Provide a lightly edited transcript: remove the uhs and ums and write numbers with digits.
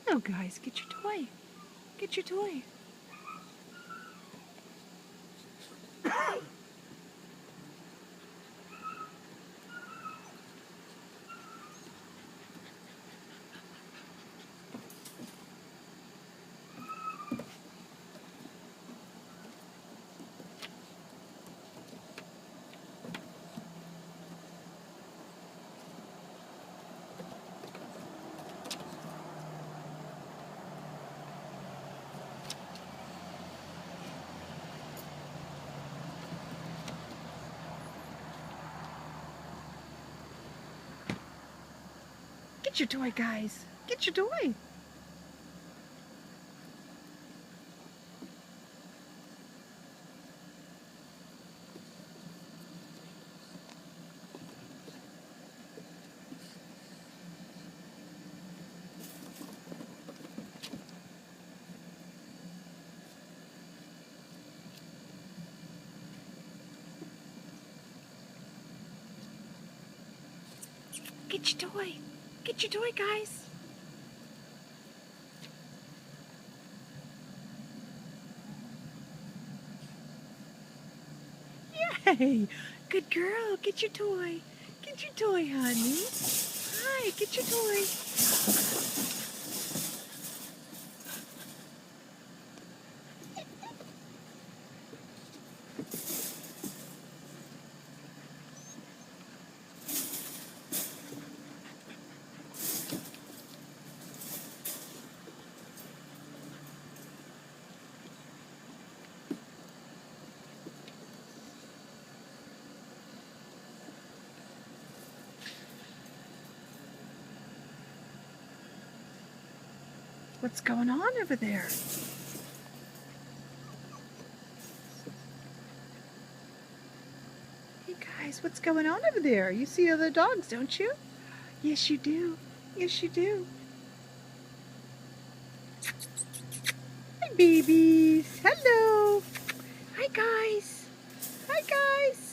Hello, guys. Get your toy. Get your toy. Get your toy, guys. Get your toy. Get your toy. Get your toy, guys. Yay! Good girl. Get your toy. Get your toy, honey. Hi, get your toy. What's going on over there? Hey, guys, what's going on over there? You see other dogs, don't you? Yes, you do. Yes, you do. Hi, babies. Hello. Hi, guys. Hi, guys.